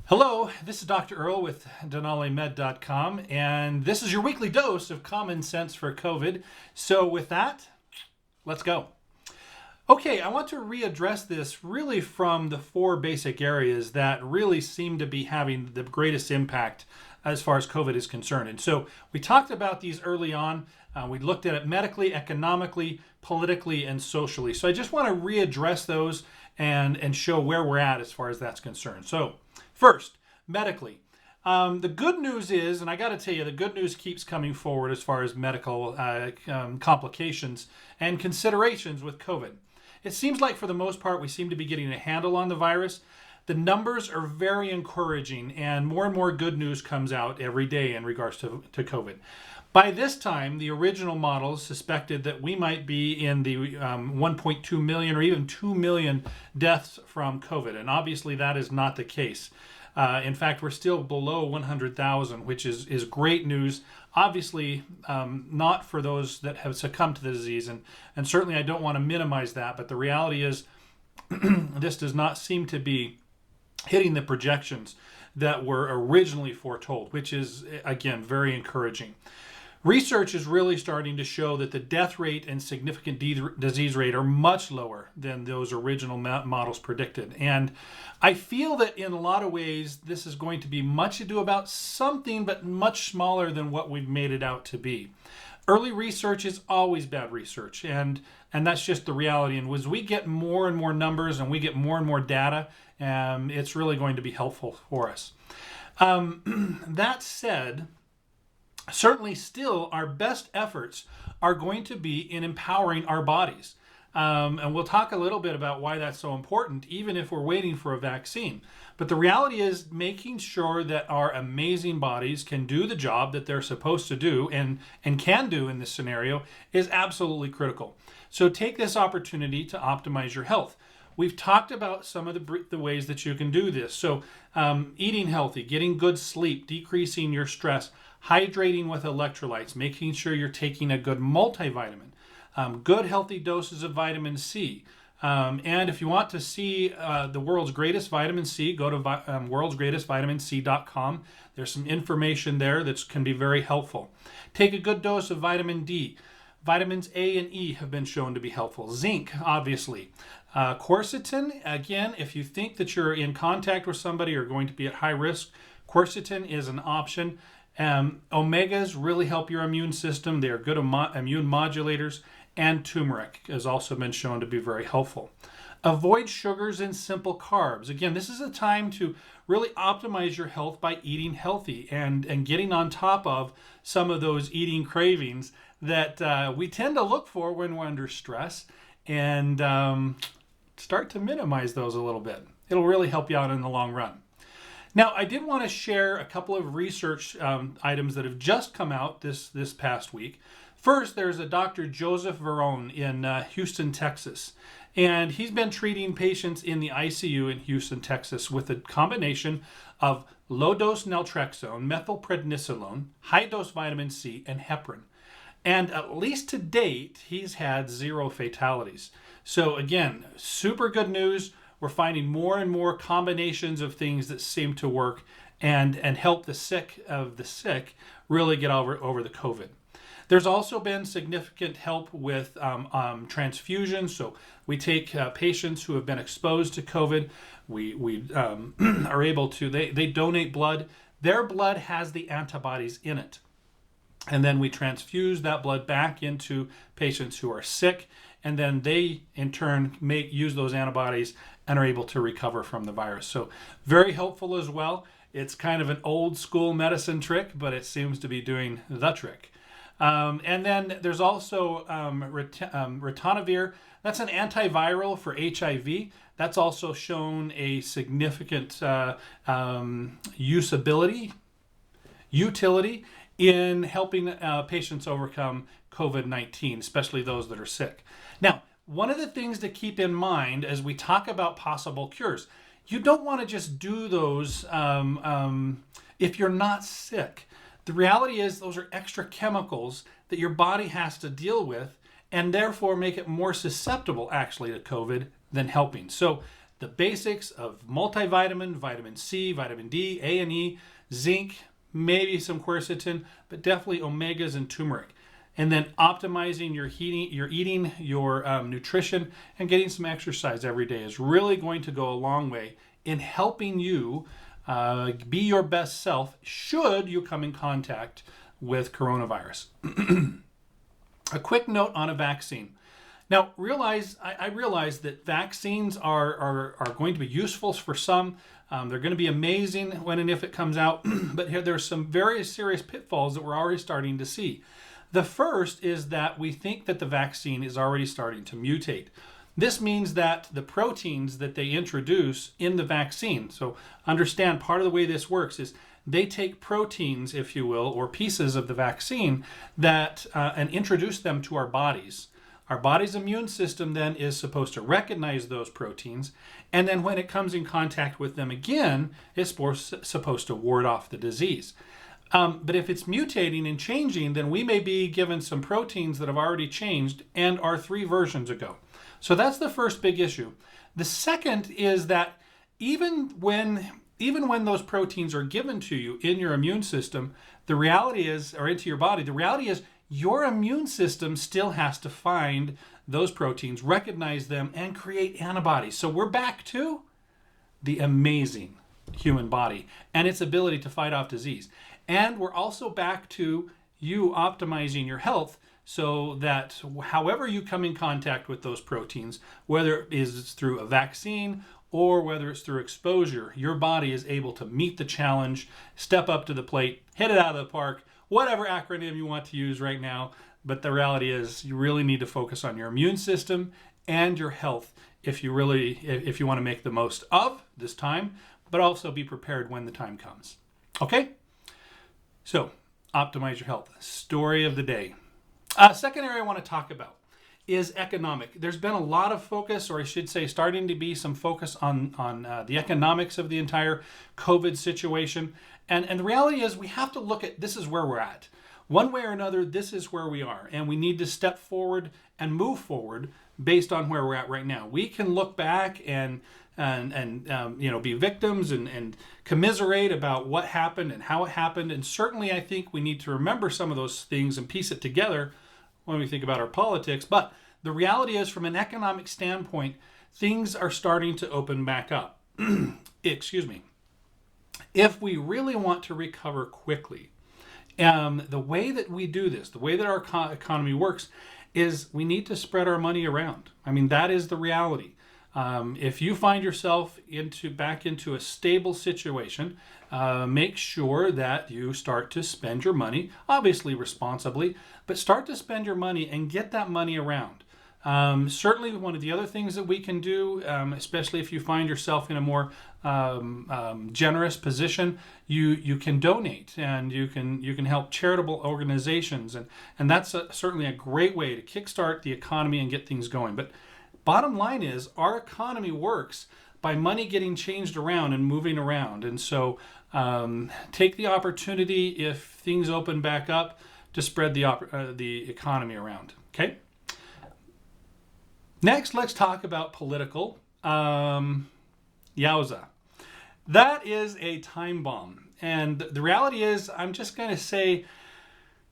Hello, this is Dr. Earl with denalimed.com, and this is your weekly dose of common sense for COVID. So with that, let's go. Okay, I want to readdress this really from the four basic areas that really seem to be having the greatest impact as far as COVID is concerned. And so we talked about these early on. We looked at it medically, economically, politically, and socially. So I just want to readdress those and show where we're at as far as that's concerned. So first, medically. The good news is, and I got to tell you, the good news keeps coming forward as far as medical complications and considerations with COVID. It seems like for the most part, we seem to be getting a handle on the virus. The numbers are very encouraging, and more good news comes out every day in regards to COVID. By this time, the original models suspected that we might be in the 1.2 million or even 2 million deaths from COVID, and obviously that is not the case. In fact, we're still below 100,000, which is great news. Obviously, not for those that have succumbed to the disease, and certainly I don't want to minimize that, but the reality is this does not seem to be hitting the projections that were originally foretold, which is, again, very encouraging. Research is really starting to show that the death rate and significant disease rate are much lower than those original models predicted. And I feel that in a lot of ways, this is going to be much ado about something, but much smaller than what we've made it out to be. Early research is always bad research, and that's just the reality. And as we get more and more numbers and we get more and more data, it's really going to be helpful for us. That said, certainly still our best efforts are going to be in empowering our bodies. And we'll talk a little bit about why that's so important, even if we're waiting for a vaccine. But the reality is making sure that our amazing bodies can do the job that they're supposed to do and can do in this scenario is absolutely critical. So take this opportunity to optimize your health. We've talked about some of the ways that you can do this. So eating healthy, getting good sleep, decreasing your stress, hydrating with electrolytes, making sure you're taking a good multivitamin, good healthy doses of vitamin C. And if you want to see the world's greatest vitamin C, go to worldsgreatestvitaminc.com. There's some information there that can be very helpful. Take a good dose of vitamin D. Vitamins A and E have been shown to be helpful. Zinc, obviously. Quercetin, again, if you think that you're in contact with somebody or going to be at high risk, quercetin is an option. Omegas really help your immune system. They are good immune modulators. And turmeric has also been shown to be very helpful. Avoid sugars and simple carbs. Again, this is a time to really optimize your health by eating healthy and getting on top of some of those eating cravings that we tend to look for when we're under stress, and start to minimize those a little bit. It'll really help you out in the long run. Now, I did want to share a couple of research items that have just come out this past week. First, there's a Dr. Joseph Verone in Houston, Texas, and he's been treating patients in the ICU in Houston, Texas with a combination of low-dose naltrexone, methylprednisolone, high-dose vitamin C, and heparin. And at least to date, he's had 0 fatalities. So again, super good news. We're finding more and more combinations of things that seem to work and help the sick of the sick really get over the COVID. There's also been significant help with transfusions. So we take patients who have been exposed to COVID. We are able to, they donate blood. Their blood has the antibodies in it. And then we transfuse that blood back into patients who are sick. And then they, in turn, use those antibodies and are able to recover from the virus. So very helpful as well. It's kind of an old school medicine trick, but it seems to be doing the trick. And then there's also ritonavir. That's an antiviral for HIV. That's also shown a significant utility in helping patients overcome COVID-19, especially those that are sick. Now, one of the things to keep in mind as we talk about possible cures, you don't want to just do those if you're not sick. The reality is those are extra chemicals that your body has to deal with and therefore make it more susceptible actually to COVID than helping. So the basics of multivitamin, vitamin C, vitamin D, A and E, zinc, maybe some quercetin, but definitely omegas and turmeric. And then optimizing your eating, your nutrition, and getting some exercise every day is really going to go a long way in helping you be your best self should you come in contact with coronavirus. A quick note on a vaccine. Now, I realize that vaccines are going to be useful for some. They're going to be amazing when and if it comes out, but here there's some very serious pitfalls that we're already starting to see. The first is that we think that the vaccine is already starting to mutate. This means that the proteins that they introduce in the vaccine, so understand part of the way this works is they take proteins, if you will, or pieces of the vaccine that and introduce them to our bodies. Our body's immune system then is supposed to recognize those proteins, and then when it comes in contact with them again, it's supposed to ward off the disease. But if it's mutating and changing, then we may be given some proteins that have already changed and are 3 versions ago. So that's the first big issue. The second is that even when those proteins are given to you in your immune system, the reality is, or into your body, the reality is your immune system still has to find those proteins, recognize them, and create antibodies. So we're back to the amazing human body and its ability to fight off disease. And we're also back to you optimizing your health so that however you come in contact with those proteins, whether it is through a vaccine or whether it's through exposure, your body is able to meet the challenge, step up to the plate, hit it out of the park, whatever acronym you want to use right now. But the reality is you really need to focus on your immune system and your health if you want to make the most of this time, but also be prepared when the time comes. Okay? So, optimize your health. Story of the day. Second area I want to talk about is economic. There's been a lot of focus, or I should say starting to be some focus on the economics of the entire COVID situation. And the reality is we have to look at this is where we're at. One way or another, this is where we are. And we need to step forward and move forward based on where we're at right now. We can look back and be victims and commiserate about what happened and how it happened. And certainly I think we need to remember some of those things and piece it together when we think about our politics. But the reality is, from an economic standpoint, things are starting to open back up. Excuse me. If we really want to recover quickly, the way that we do this, the way that our economy works, is we need to spread our money around. I mean, that is the reality. If you find yourself back into a stable situation, make sure that you start to spend your money, obviously responsibly, but start to spend your money and get that money around. Certainly one of the other things that we can do, especially if you find yourself in a more generous position, you can donate and you can help charitable organizations, and that's certainly a great way to kickstart the economy and get things going. But bottom line is, our economy works by money getting changed around and moving around. And so take the opportunity, if things open back up, to spread the economy around. Okay? Next, let's talk about political. Yowza. That is a time bomb. And the reality is, I'm just going to say,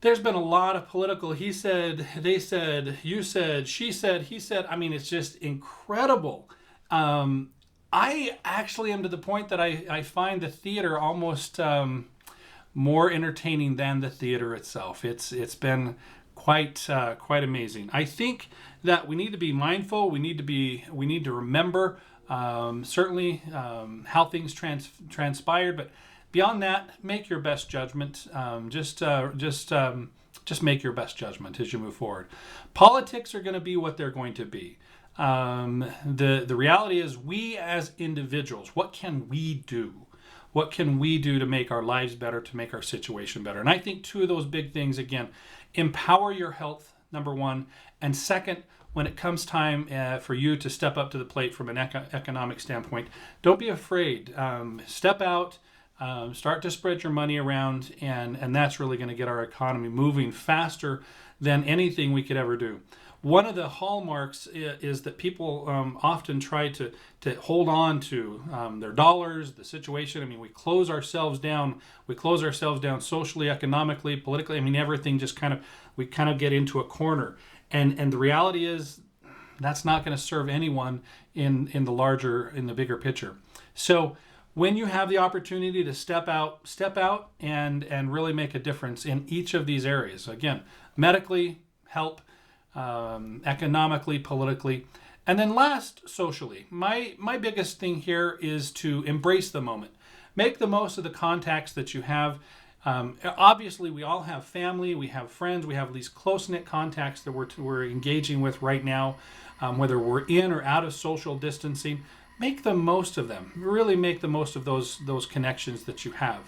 there's been a lot of political he said, they said, you said, she said, he said. I mean, it's just incredible. I actually am to the point that I find the theater almost more entertaining than the theater itself. It's been quite amazing. I think that we need to be mindful. We need to remember certainly how things transpired, but beyond that, make your best judgment. Just make your best judgment as you move forward. Politics are going to be what they're going to be. The reality is, we as individuals, what can we do? What can we do to make our lives better, to make our situation better? And I think 2 of those big things, again, empower your health, number 1, and second, when it comes time for you to step up to the plate from an economic standpoint, don't be afraid. Step out. Start to spread your money around, and that's really going to get our economy moving faster than anything we could ever do. one of the hallmarks is that people often try to hold on to their dollars, the situation. I mean, we close ourselves down. We close ourselves down socially, economically, politically. I mean, everything just we kind of get into a corner. And the reality is that's not going to serve anyone in the bigger picture. So when you have the opportunity to step out and really make a difference in each of these areas, again, medically, help, economically, politically, and then last, socially. My biggest thing here is to embrace the moment. Make the most of the contacts that you have. Obviously, we all have family, we have friends, we have these close-knit contacts that we're engaging with right now, whether we're in or out of social distancing. Make the most of them. Really make the most of those connections that you have.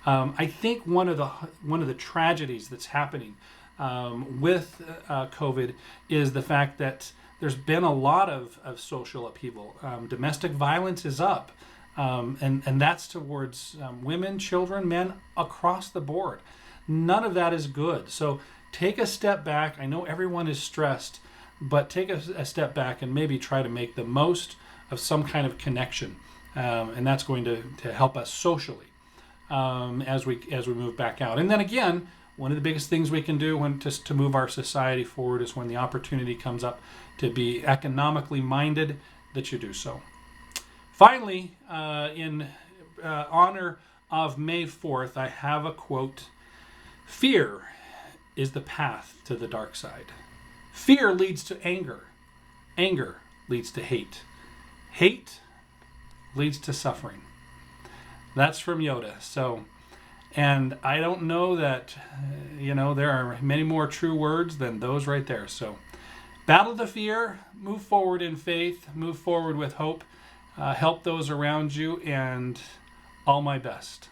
I think one of the tragedies that's happening with COVID is the fact that there's been a lot of social upheaval. Domestic violence is up, and that's towards women, children, men, across the board. None of that is good. So take a step back. I know everyone is stressed, but take a step back and maybe try to make the most of some kind of connection, and that's going to help us socially as we move back out. And then again, one of the biggest things we can do to move our society forward is when the opportunity comes up to be economically minded, that you do so. Finally, in honor of May 4th, I have a quote. Fear is the path to the dark side. Fear leads to anger. Anger leads to hate. Hate leads to suffering. That's from Yoda. And I don't know that, there are many more true words than those right there. So battle the fear, move forward in faith, move forward with hope, help those around you, and all my best.